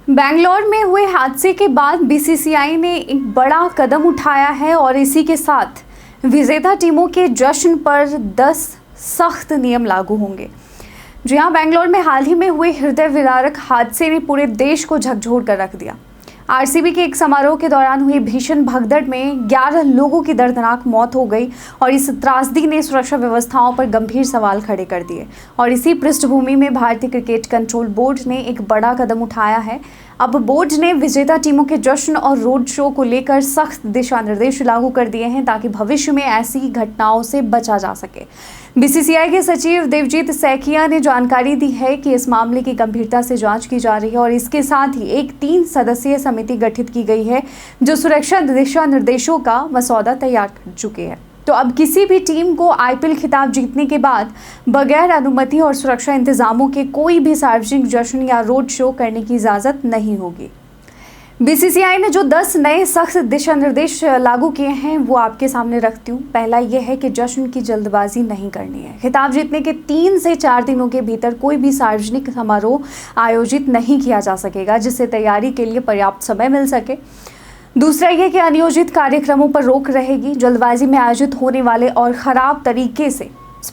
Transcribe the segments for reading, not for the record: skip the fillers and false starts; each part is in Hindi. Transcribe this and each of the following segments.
बैंगलोर में हुए हादसे के बाद बीसीसीआई ने एक बड़ा कदम उठाया है और इसी के साथ विजेता टीमों के जश्न पर 10 सख्त नियम लागू होंगे। जी हां, बैंगलोर में हाल ही में हुए हृदय विदारक हादसे ने पूरे देश को झकझोर कर रख दिया। आरसीबी के एक समारोह के दौरान हुई भीषण भगदड़ में 11 लोगों की दर्दनाक मौत हो गई और इस त्रासदी ने सुरक्षा व्यवस्थाओं पर गंभीर सवाल खड़े कर दिए। और इसी पृष्ठभूमि में भारतीय क्रिकेट कंट्रोल बोर्ड ने एक बड़ा कदम उठाया है। अब बोर्ड ने विजेता टीमों के जश्न और रोड शो को लेकर सख्त दिशा निर्देश लागू कर दिए हैं ताकि भविष्य में ऐसी घटनाओं से बचा जा सके। बीसीसीआई के सचिव देवजीत सैकिया ने जानकारी दी है कि इस मामले की गंभीरता से जांच की जा रही है और इसके साथ ही एक 3 सदस्यीय समिति गठित की गई है जो सुरक्षा दिशा निर्देशों का मसौदा तैयार कर चुके हैं। तो अब किसी भी टीम को आईपीएल खिताब जीतने के बाद बगैर अनुमति और सुरक्षा इंतजामों के कोई भी सार्वजनिक जश्न या रोड शो करने की इजाज़त नहीं होगी। बीसीसीआई ने जो 10 नए सख्त दिशा निर्देश लागू किए हैं वो आपके सामने रखती हूँ। पहला ये है कि जश्न की जल्दबाजी नहीं करनी है। खिताब जीतने के 3 से 4 दिनों के भीतर कोई भी सार्वजनिक समारोह आयोजित नहीं किया जा सकेगा जिससे तैयारी के लिए पर्याप्त समय मिल सके। दूसरा ये कि अनियोजित कार्यक्रमों पर रोक रहेगी। जल्दबाजी में आयोजित होने वाले और ख़राब तरीके से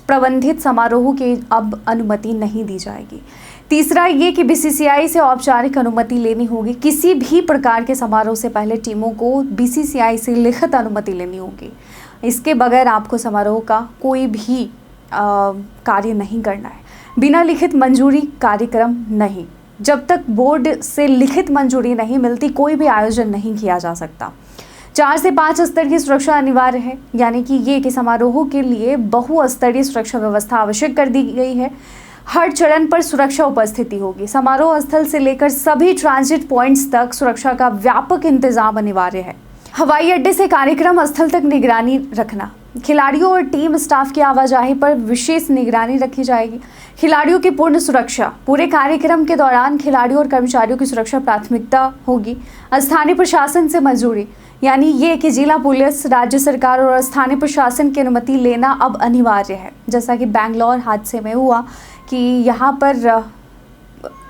प्रबंधित समारोहों की अब अनुमति नहीं दी जाएगी। तीसरा ये कि बीसीसीआई से औपचारिक अनुमति लेनी होगी। किसी भी प्रकार के समारोह से पहले टीमों को बीसीसीआई से लिखित अनुमति लेनी होगी। इसके बगैर आपको समारोह का कोई भी कार्य नहीं करना है। बिना लिखित मंजूरी कार्यक्रम नहीं। जब तक बोर्ड से लिखित मंजूरी नहीं मिलती कोई भी आयोजन नहीं किया जा सकता। 4 से 5 स्तर की सुरक्षा अनिवार्य है, यानी कि ये कि समारोहों के लिए बहुस्तरीय सुरक्षा व्यवस्था आवश्यक कर दी गई है। हर चरण पर सुरक्षा उपस्थिति होगी। समारोह स्थल से लेकर सभी ट्रांजिट पॉइंट्स तक सुरक्षा का व्यापक इंतजाम अनिवार्य है। हवाई अड्डे से कार्यक्रम स्थल तक निगरानी रखना। खिलाड़ियों और टीम स्टाफ की आवाजाही पर विशेष निगरानी रखी जाएगी। खिलाड़ियों की पूर्ण सुरक्षा। पूरे कार्यक्रम के दौरान खिलाड़ियों और कर्मचारियों की सुरक्षा प्राथमिकता होगी। स्थानीय प्रशासन से मंजूरी, यानी ये कि जिला पुलिस, राज्य सरकार और स्थानीय प्रशासन की अनुमति लेना अब अनिवार्य है। जैसा कि बैंगलोर हादसे में हुआ कि यहाँ पर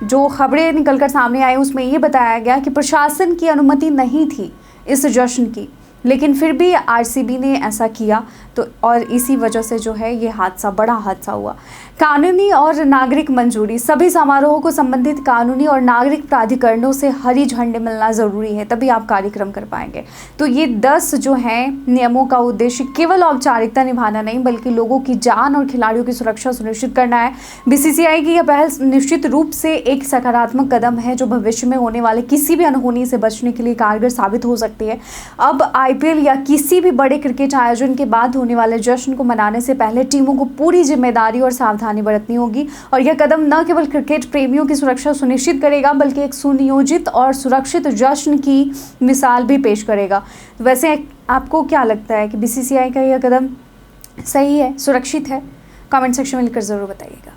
जो खबरें निकलकर सामने आई उसमें ये बताया गया कि प्रशासन की अनुमति नहीं थी इस जश्न की, लेकिन फिर भी आरसीबी ने ऐसा किया तो और इसी वजह से जो है ये बड़ा हादसा हुआ। कानूनी और नागरिक मंजूरी। सभी समारोहों को संबंधित कानूनी और नागरिक प्राधिकरणों से हरी झंडी मिलना ज़रूरी है, तभी आप कार्यक्रम कर पाएंगे। तो ये 10 जो हैं नियमों का उद्देश्य केवल औपचारिकता निभाना नहीं बल्कि लोगों की जान और खिलाड़ियों की सुरक्षा सुनिश्चित करना है। बीसीसीआई की यह पहल निश्चित रूप से एक सकारात्मक कदम है जो भविष्य में होने वाले किसी भी अनहोनी से बचने के लिए कारगर साबित हो सकती है। अब आईपीएल या किसी भी बड़े क्रिकेट आयोजन के बाद होने वाले जश्न को मनाने से पहले टीमों को पूरी जिम्मेदारी और सावधानी बरतनी होगी और यह कदम न केवल क्रिकेट प्रेमियों की सुरक्षा सुनिश्चित करेगा बल्कि एक सुनियोजित और सुरक्षित जश्न की मिसाल भी पेश करेगा। वैसे आपको क्या लगता है कि बीसीसीआई का यह कदम सही है, सुरक्षित है? कमेंट सेक्शन में लिखकर ज़रूर बताइएगा।